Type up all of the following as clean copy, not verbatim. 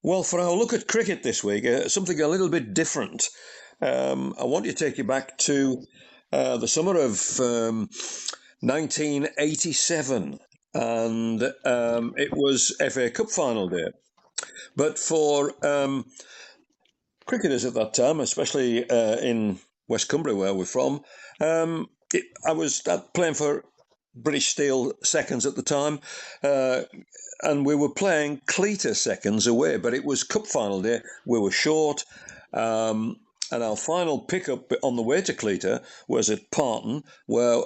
Well, for our look at cricket this week, something a little bit different. I want to take you back to the summer of 1987, and it was FA Cup final day. But for cricketers at that time, especially in West Cumbria, where we're from, I was playing for British Steel seconds at the time, and we were playing Cleator seconds away, but it was cup final day. We were short, and our final pickup on the way to Cleator was at Parton, where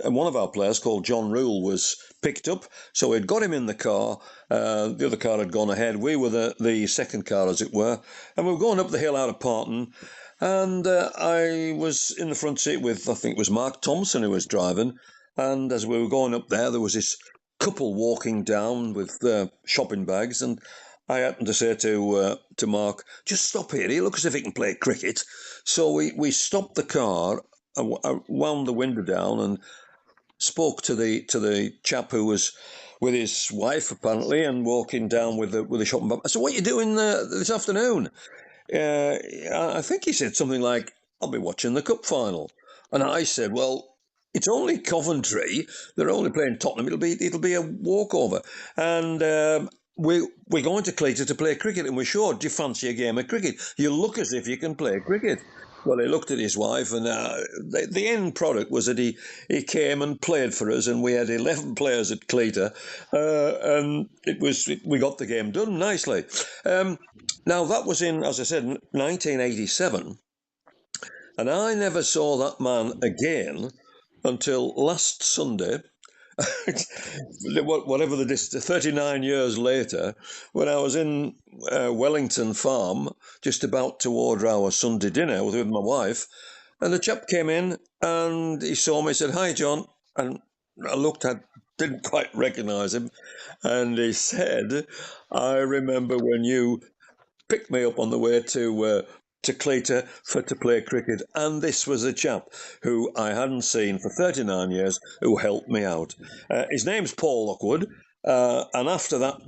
one of our players called John Rule was picked up. So we'd got him in the car. The other car had gone ahead. We were the second car, as it were, and we were going up the hill out of Parton. And I was in the front seat with, I think it was Mark Thompson who was driving. And as we were going up there was this couple walking down with shopping bags. And I happened to say to Mark, just stop here. He looks as if he can play cricket. So we stopped the car, I wound the window down and spoke to the chap who was with his wife, apparently, and walking down with the shopping bag. I said, what are you doing this afternoon? I think he said something like, I'll be watching the cup final. And I said, well, it's only Coventry. They're only playing Tottenham. It'll be a walkover. And we're going to Cleator to play cricket, and we're sure. Do you fancy a game of cricket? You look as if you can play cricket. Well, he looked at his wife, and the end product was that he came and played for us, and we had 11 players at Cleator, and we got the game done nicely. Now, that was in, as I said, 1987, and I never saw that man again until last Sunday, whatever the distance, 39 years later, when I was in Wellington Farm, just about to order our Sunday dinner with my wife, and the chap came in and he saw me, said, "Hi, John," and I looked at, didn't quite recognise him, and he said, "I remember when you picked me up on the way to Cleator to play cricket, and this was a chap who I hadn't seen for 39 years who helped me out." His name's Paul Lockwood, and after that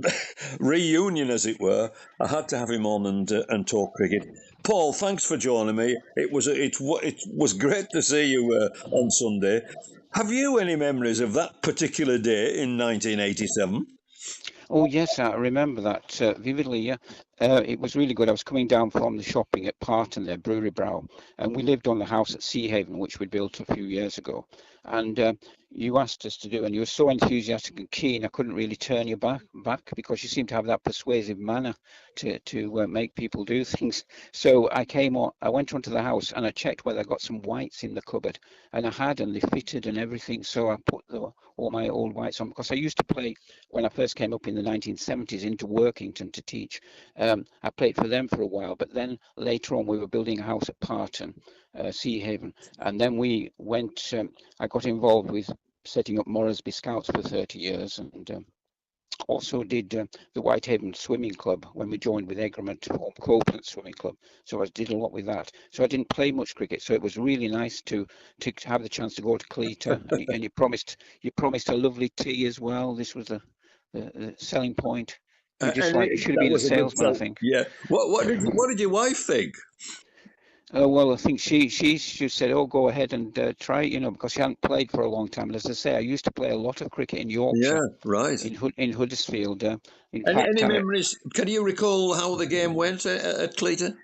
reunion, as it were, I had to have him on and talk cricket. Paul, thanks for joining me. It was great to see you on Sunday. Have you any memories of that particular day in 1987? Oh, yes, I remember that vividly, yeah. It was really good. I was coming down from the shopping at Parton there, Brewery Brow, and we lived on the house at Sea Haven, which we built a few years ago. And you asked us to do, and you were so enthusiastic and keen, I couldn't really turn you back because you seem to have that persuasive manner to make people do things. So I went onto the house and I checked whether I got some whites in the cupboard, and I had, and they fitted and everything. So I put all my old whites on, because I used to play when I first came up in the 1970s into Workington to teach. I played for them for a while, but then later on we were building a house at Parton, Sea Haven, and then we went. I got involved with setting up Moresby Scouts for 30 years, and also did the Whitehaven Swimming Club when we joined with Egremont to form Copeland Swimming Club. So I did a lot with that. So I didn't play much cricket. So it was really nice to have the chance to go to Cleator, and you promised a lovely tea as well. This was the selling point. You should have been a salesman, I think. Yeah. What did your wife think? Well, I think she said, "Oh, go ahead and try," because she hadn't played for a long time. And as I say, I used to play a lot of cricket in Yorkshire. Yeah, right. In Huddersfield. Any memories? Can you recall how the game went at Cleator?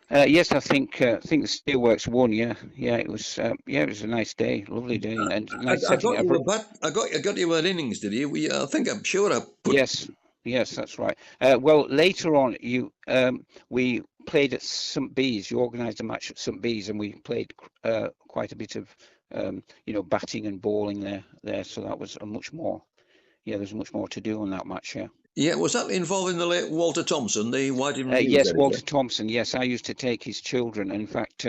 Yes, I think the Steelworks won. Yeah, it was. It was a nice day, lovely day, and nice I got you at innings, did you? I'm sure I put. Yes, that's right. Well, later on, we played at St Bees. You organised a match at St Bees, and we played quite a bit of batting and bowling there. So that was much more. Yeah, there's much more to do on that match. Yeah. Yeah, was that involving the late Walter Thompson, the Whitehaven News Yes, editor? Walter Thompson. Yes, I used to take his children. And in fact,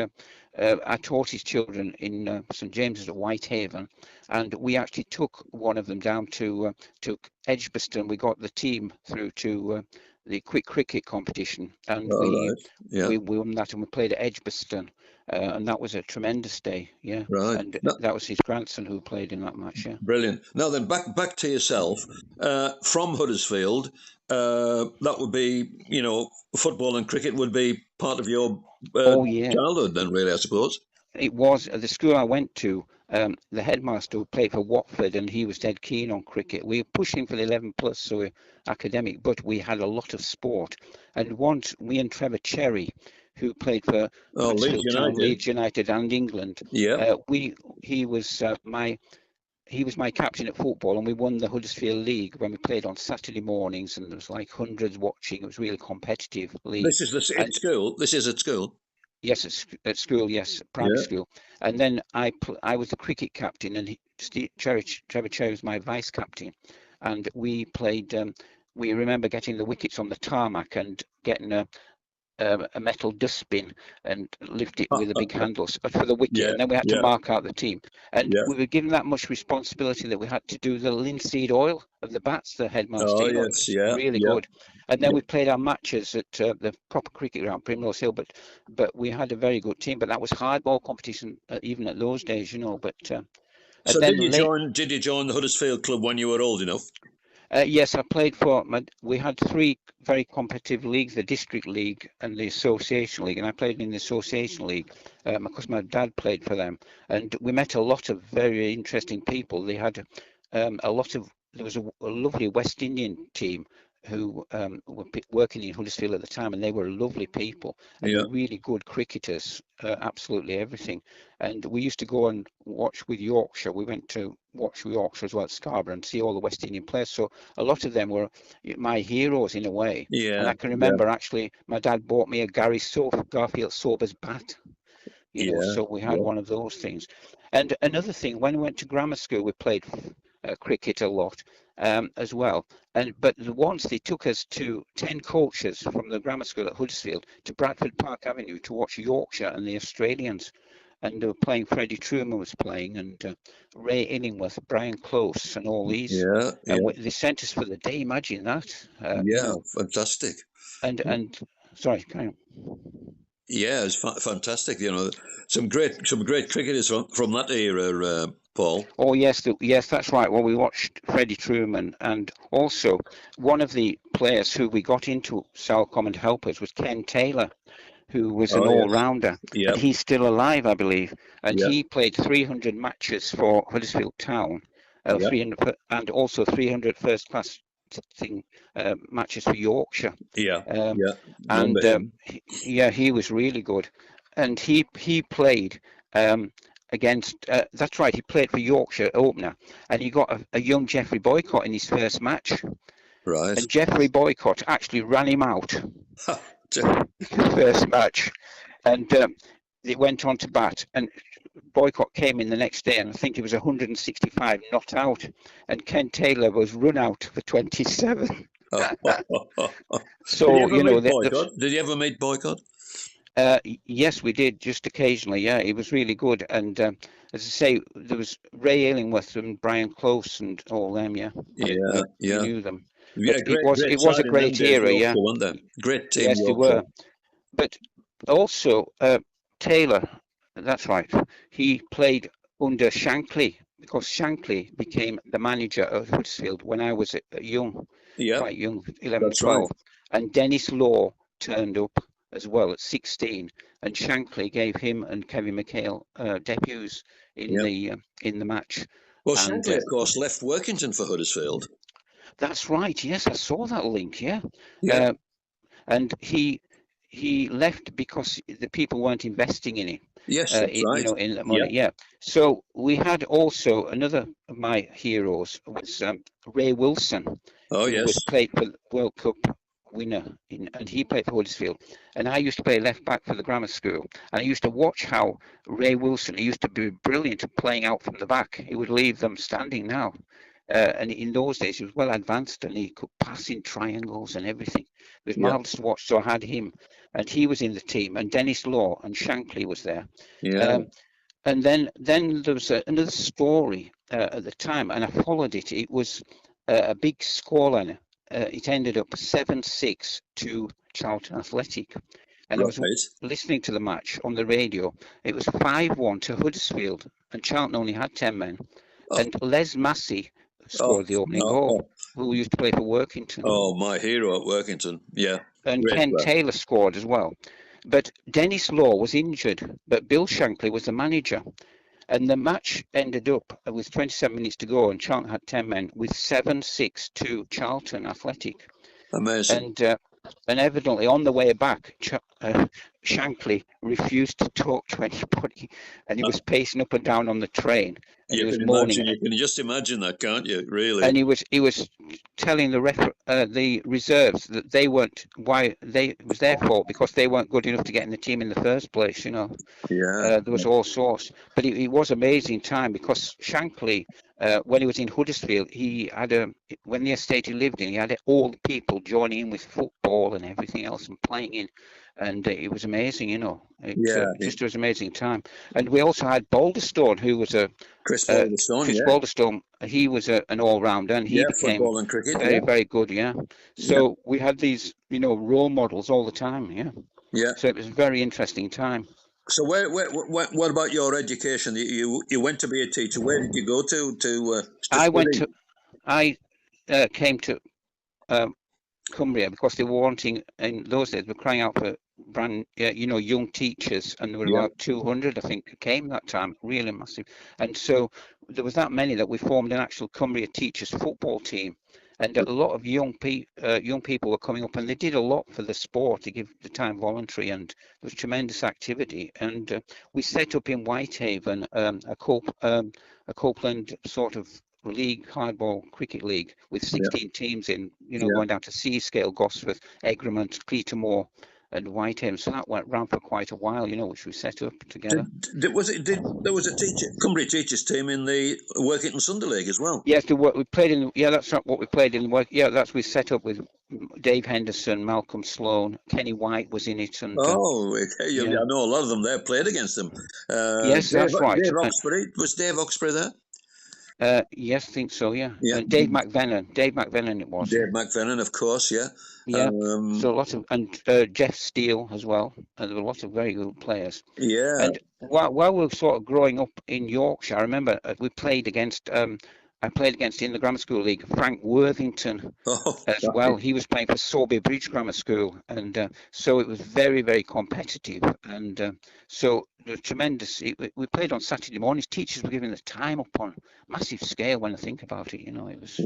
I taught his children in St James's at Whitehaven, and we actually took one of them down to Edgbaston. We got the team through to the quick cricket competition, and we won that, and we played at Edgbaston. and that was a tremendous day. Yeah, Right. and No, that was his grandson who played in that match. Yeah. brilliant. Now then, back to yourself. From Huddersfield, that would be, football and cricket would be part of your Oh yeah, childhood then, really, I suppose. it was at the school I went to. The headmaster who played for Watford, and he was dead keen on cricket. We were pushing for the 11 plus, so we're academic, but we had a lot of sport. And once me and Trevor Cherry, who played for Oh, Leeds Huddersfield Town, United. Leeds United, and England, Yeah. we he was my captain at football, and we won the Huddersfield League when we played on Saturday mornings, and there was like hundreds watching. It was really competitive league. This is at And school. This is at school. yes, at school, yes, primary Yeah. school. And then I was the cricket captain, and Trevor Cherry was my vice captain. And we played. We remember getting the wickets on the tarmac and getting a metal dustbin and lift it with a big handle for the wicket, Yeah. and then we had to Yeah. mark out the team. And Yeah. we were given that much responsibility that we had to do the linseed oil of the bats. The headmaster, Oh, it yes. was Yeah. really Yeah. good. And then Yeah. we played our matches at the proper cricket ground, Primrose Hill. But we had a very good team. But that was hardball competition even at those days, But So and then late. did you join the Huddersfield club when you were old enough? Yes, I played for. We had three very competitive leagues: the district league and the association league, and I played in the association league because my dad played for them. And we met a lot of very interesting people. They had a lot of. There was a lovely West Indian team who were working in Huddersfield at the time, and they were lovely people, and Yeah. they're really good cricketers, absolutely everything. And we used to go and watch with Yorkshire. We went to watch with Yorkshire as well at Scarborough and see all the West Indian players. So a lot of them were my heroes in a way. And Yeah. I can Yeah. remember actually my dad bought me a Garfield Sobers bat, Yeah. so we had Yeah. one of those things. And another thing, when we went to grammar school, we played cricket a lot as well. But once they took us to 10 coaches from the grammar school at Huddersfield to Bradford Park Avenue to watch Yorkshire and the Australians. And they were playing, Freddie Truman was playing, and Ray Illingworth, Brian Close, and all these. Yeah. And Yeah. they sent us for the day. Imagine that, Yeah. Fantastic. And sorry, carry on. Yeah, it's fantastic. Some great cricketers from that era, Paul. Oh yes, yes, that's right. Well, we watched Freddie Truman, and also one of the players who we got into Salcombe and help us was Ken Taylor, who was an Oh, yes. all-rounder, Yeah. and he's still alive, I believe. And Yeah. he played 300 matches for Huddersfield Town, Yeah. 300, and also 300 first-class matches for Yorkshire. Yeah. Um, Yeah. and Remember him. he was really good, and he played against. That's right, he played for Yorkshire opener, and he got a young Jeffrey Boycott in his first match, Right. and Jeffrey Boycott actually ran him out Ha. the first match, and they went on to bat, and Boycott came in the next day, and I think he was 165 not out, and Ken Taylor was run out for 27. So Did you ever meet Boycott? yes, we did, just occasionally. Yeah, he was really good, and as I say, there was Ray Illingworth and Brian Close and all them. Yeah, Yeah. we knew them. Yeah, But it was a side in them great days, era. Yeah, Yorkshire, weren't they? Great team, yes, they Yorkshire. were. But also Taylor, that's right. He played under Shankly because Shankly became the manager of Huddersfield when I was young, Yeah, quite young, 11, that's 12. right. And Dennis Law turned up as well at 16, and Shankly gave him and Kevin McHale debuts in the match. Well, And Shankly, of course, left Workington for Huddersfield. that's right. Yes, I saw that link. Yeah, Yeah. and he left because the people weren't investing in him. Yes, that's right. In the money. Yeah. So we had also another of my heroes was Ray Wilson, Oh, who yes. was played for World Cup winner, and he played for Huddersfield. And I used to play left back for the grammar school, and I used to watch how Ray Wilson, he used to be brilliant at playing out from the back. He would leave them standing now. And in those days, he was well advanced, and he could pass in triangles and everything. It was marvelous to watch. So I had him, and he was in the team, and Dennis Law and Shankly was there. Yeah. And then there was another story at the time, and I followed it. It was a big scoreline. It ended up 7-6 to Charlton Athletic. and I was Right. listening to the match on the radio. It was 5-1 to Huddersfield, and Charlton only had 10 men. Oh, And Les Massey oh, scored the opening oh, goal, oh, who used to play for Workington. oh, my hero at Workington. Yeah, And great Ken player. Taylor scored as well. But Dennis Law was injured, but Bill Shankly was the manager. And the match ended up with 27 minutes to go, and Charlton had 10 men, with 7-6 to Charlton Athletic. Amazing. And evidently on the way back, Shankly refused to talk to anybody, and he was pacing up and down on the train, and he was moaning. You can just imagine that, can't you? Really? And he was telling the reserves that they weren't it was their fault because they weren't good enough to get in the team in the first place. Yeah. There was all sorts, but it was amazing time because Shankly, when he was in Huddersfield, he had when the estate he lived in, he had all the people joining in with football and everything else and playing in, and it was amazing. It just was an amazing time. And we also had Balderstone, who was Chris Balderstone. He was an all-rounder, and he became football and cricket, very, very good. Yeah. So we had these, role models all the time. Yeah. Yeah. So it was a very interesting time. So what about your education? You went to be a teacher. Where did you go to I came to Cumbria because they were wanting, in those days, they were crying out for young teachers, and there were about 200, I think, came that time, really massive. And so there was that many that we formed an actual Cumbria teachers football team. And a lot of young people were coming up, and they did a lot for the sport. They give the time voluntary, and there was tremendous activity. And we set up in Whitehaven a Copeland sort of league, hardball cricket league with 16 teams in, going down to Seascale, Gosforth, Egremont, Cleator and Whitehaven. So that ran for quite a while, which we set up together. There was a Cumbria teachers team in the Workington Sunday League as well? Yes, we played in. Yeah, that's not what we played in. That's we set up with Dave Henderson, Malcolm Sloan, Kenny White was in it. And I know a lot of them there. Played against them. Yes, that's right. Dave Oxbury, was Dave Oxbury there? Yes, I think so. Yeah. And Dave McVennon it was. Dave McVennon, of course. Yeah. Yeah. So a lot of Jeff Steele as well. And there were lots of very good players. Yeah. And while we were sort of growing up in Yorkshire, I remember we played against. I played against in the Grammar School League Frank Worthington as well. He was playing for Sorby Bridge Grammar School, and so it was very, very competitive. And so it was tremendous. We played on Saturday mornings. Teachers were giving the time up on massive scale. When I think about it, it was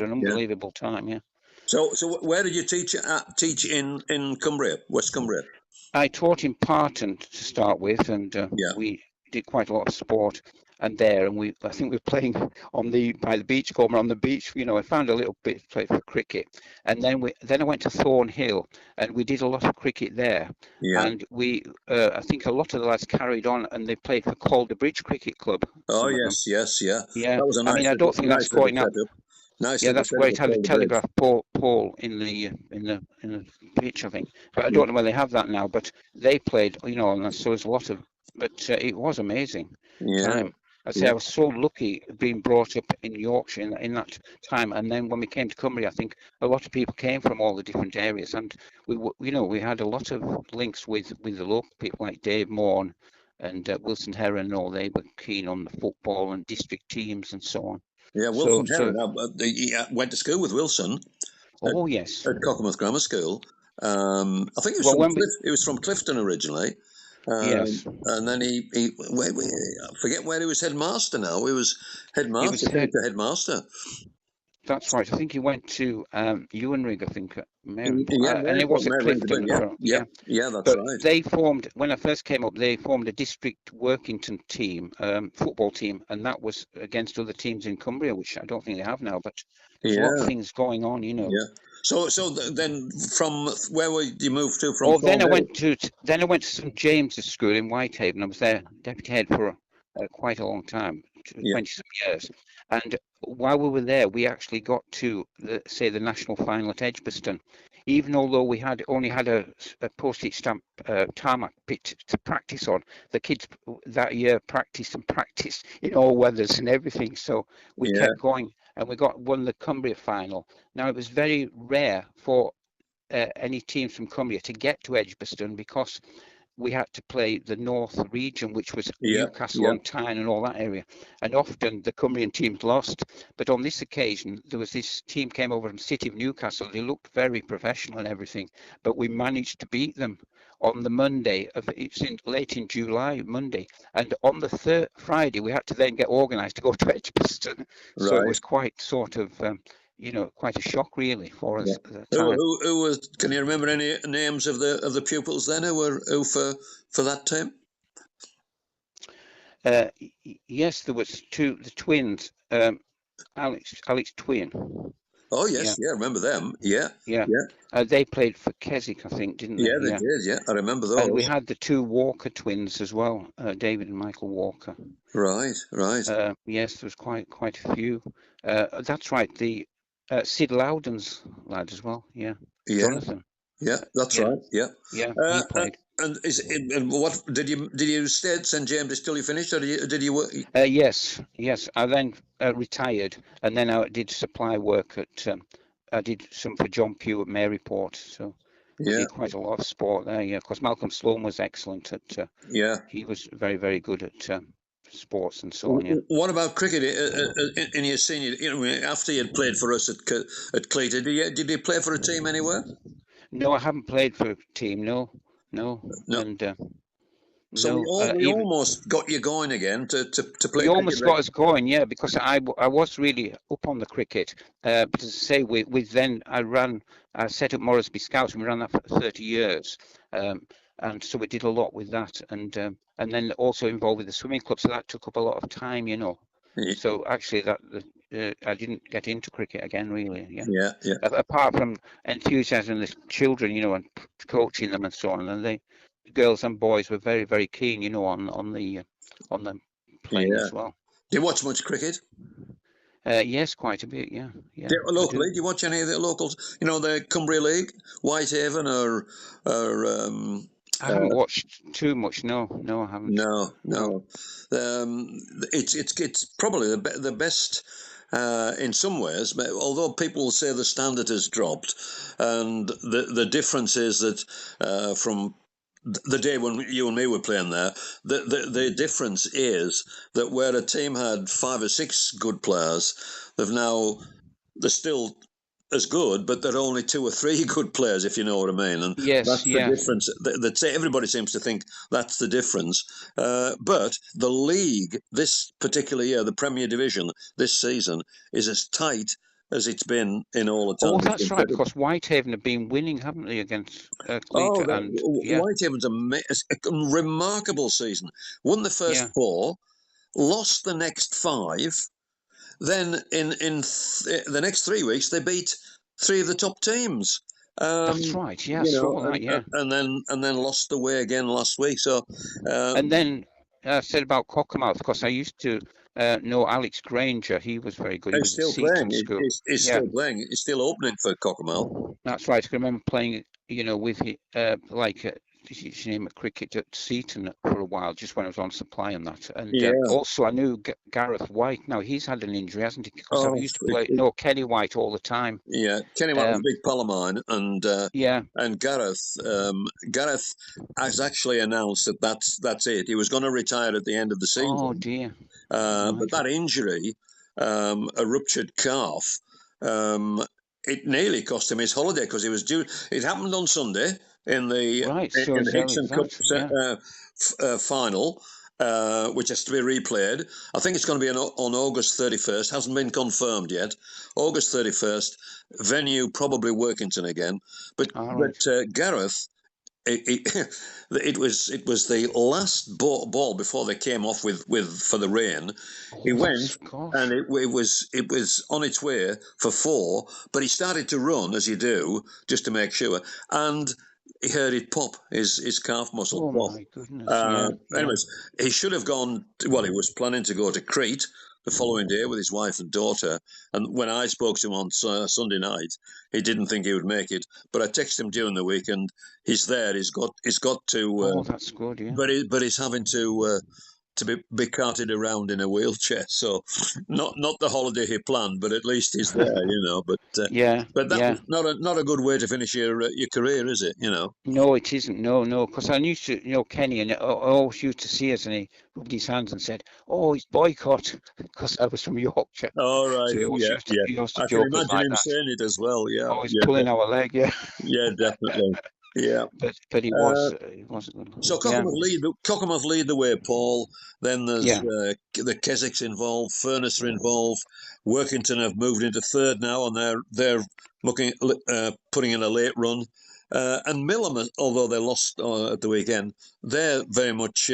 an unbelievable time. Yeah. So where did you teach in Cumbria, West Cumbria? I taught in Parton to start with, and we did quite a lot of sport. And I think we were playing by the beach corner on the beach. I found a little bit of play for cricket, and then I went to Thornhill, and we did a lot of cricket there. Yeah. And I think a lot of the lads carried on, and they played for Calder Bridge Cricket Club. Oh yes, yeah. That was a nice. I don't think that's going up. Nice. Yeah, that's where it had a telegraph pole in the pitch, I think. But I don't know whether they have that now. But they played, and so there's a lot of. But it was amazing time. I say I was so lucky being brought up in Yorkshire in that time, and then when we came to Cumbria, I think a lot of people came from all the different areas, and we had a lot of links with the local people like Dave Morn and Wilson Heron and all. They were keen on the football and district teams and so on. Yeah, Wilson Heron. He went to school with Wilson. Yes. At Cockermouth Grammar School. I think he was from Clifton originally. Yes. And then I forget where he was headmaster now. He was headmaster. That's right. I think he went to Ewanrig, I think. And it was at Clifton. Yeah, that's right. They formed, when I first came up, they formed a district Workington team, football team, and that was against other teams in Cumbria, which I don't think they have now, but there's a lot of things going on, Yeah. So then, from where did you move to? Then I went to St James's School in Whitehaven. I was there deputy head for quite a long time, 20-some years. And while we were there, we actually got to the national final at Edgbaston. Even although we only had a postage stamp tarmac pit to practice on, the kids that year practiced in all weathers and everything. So we kept going. And we won the Cumbria final. Now, it was very rare for any teams from Cumbria to get to Edgbaston, because we had to play the North region, which was Newcastle on Tyne and all that area. And often the Cumbrian teams lost. But on this occasion, there was this team came over from City of Newcastle. They looked very professional and everything, but we managed to beat them on the Monday. It's late in July, Monday. And on the Friday, we had to then get organised to go to Edgbaston. So it was quite sort of... quite a shock really for us at the time. Who was? Can you remember any names of the pupils then who for that team? Yes, there was the twins, Alex Twin. Oh yes, I remember them. Yeah. They played for Keswick, I think, didn't they? Yeah, they did. Yeah, I remember those. And we had the two Walker twins as well, David and Michael Walker. Right. Yes, there was quite a few. That's right. The Sid Loudon's lad as well. Yeah. Jonathan. Yeah, that's right. Yeah. Yeah, he played. And what did you stay at St James till you finished, or did you work? Yes. I then retired, and then I did supply work at. I did some for John Pugh at Maryport, so we did quite a lot of sport there. Yeah, because Malcolm Sloan was excellent at. He was very, very good at sports and so on. Yeah. What about cricket in your senior? After you had played for us at Cleator, did you play for a team anywhere? No, I haven't played for a team. No. And so we almost got you going again to play. We almost got us going, yeah, because I was really up on the cricket. But as I say, I set up Moresby Scouts, and we ran that for 30 years. And so we did a lot with that, and then also involved with the swimming club. So that took up a lot of time, So actually, I didn't get into cricket again, really. Yeah. Apart from enthusiasm, the children, and coaching them and so on, and the girls and boys were very, very keen, on the playing as well. Do you watch much cricket? Yes, quite a bit. Yeah. Locally, do you watch any of the locals? The Cumbria League, Whitehaven, or I haven't watched too much. No, I haven't. No. It's probably the best in some ways. Although people will say the standard has dropped, and the difference is that from the day when you and me were playing there, the difference is that where a team had 5 or 6 good players, they're still as good, but there are only 2 or 3 good players, if you know what I mean. And that's the difference. Everybody seems to think that's the difference. But the league, this particular year, the Premier Division, this season, is as tight as it's been in all the time. Oh, that's right, because Whitehaven have been winning, haven't they, against Cleator? Whitehaven's a remarkable season. Won the first 4, lost the next 5. Then in the next 3 weeks, they beat 3 of the top teams. That's right. Yeah, I saw that. Yeah, and then lost away again last week. So and then I said about Cockermouth, because I used to know Alex Granger. He was very good. He's still playing. He's still playing. He's still opening for Cockermouth. That's right. I can remember playing, with his name at cricket at Seaton for a while, just when I was on supply and that. And also I knew Gareth White. Now he's had an injury, hasn't he? Because I used to play Kenny White all the time. Yeah, Kenny White was a big pal of mine, and Gareth has actually announced that that's it. He was going to retire at the end of the season. Oh dear! But that injury, a ruptured calf, it nearly cost him his holiday because he was due. It happened on Sunday in the Hickson Cup final, which has to be replayed. I think it's going to be on August 31st. Hasn't been confirmed yet. August 31st. Venue probably Workington again. But Gareth, it was the last ball before they came off with for the rain. He went and it was on its way for 4, but he started to run as you do just to make sure, and he heard it pop, his calf muscle pop. My goodness. Anyways, he should have gone. Well, he was planning to go to Crete the following day with his wife and daughter. And when I spoke to him on Sunday night, he didn't think he would make it. But I texted him during the week, and he's there. He's got to. That's good. Yeah. But he's having to to be carted around in a wheelchair. So not the holiday he planned, but at least he's there, you know. Yeah, But that yeah. was not a good way to finish your career, is it? You know. No, it isn't. No, no. Because I used to, Kenny, and I always used to see us, and he rubbed his hands and said, "Oh, he's boycott," because I was from Yorkshire. All right. So Yeah, yeah. he used to I can joke us imagine like him that. saying it as well. Yeah, Oh, he's yeah, pulling our leg, yeah. yeah, definitely. Yeah. But he Uh, wasn't good. So Yeah, Cockermouth lead the way, Paul. Then there's yeah. the Keswicks involved, Furness are involved. Workington have moved into third now, and they're looking putting in a late run. And Millham, although they lost at the weekend, they're very much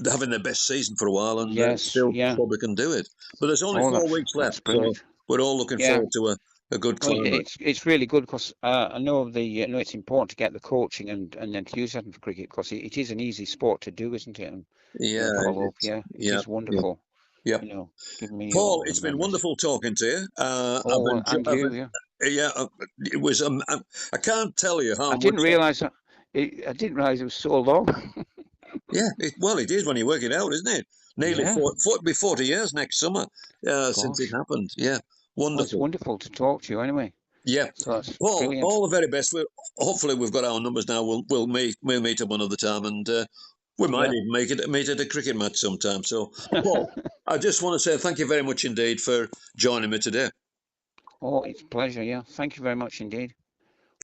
having their best season for a while, and Yes, still yeah. probably can do it. But there's only Oh, 4 weeks that's left, so brilliant. we're all looking Yeah. forward to a good Well, climax. it's really good because I know it's important to get the coaching and enthusiasm for cricket because it is an easy sport to do, isn't it? And Yeah, follow up. Yeah, it yeah, is yeah, wonderful. yeah. Giving me a Paul, lot of it's been memories. wonderful talking to you. Oh, and you, yeah. Yeah, it was. I can't tell you how I much. didn't realize that. I didn't realize it was so long. Yeah, well, it is when you work it out, isn't it? Nearly Yeah, be 40 years next summer since it gosh. happened. Yeah, Well, it's wonderful. wonderful to talk to you anyway. Yeah, So that's Paul, brilliant. all the very best. Hopefully, we've got our numbers now. We'll meet up another time, and we might Yeah. even meet at a cricket match sometime. So, Paul, I just want to say thank you very much indeed for joining me today. Oh, it's a pleasure. Yeah. Thank you very much indeed.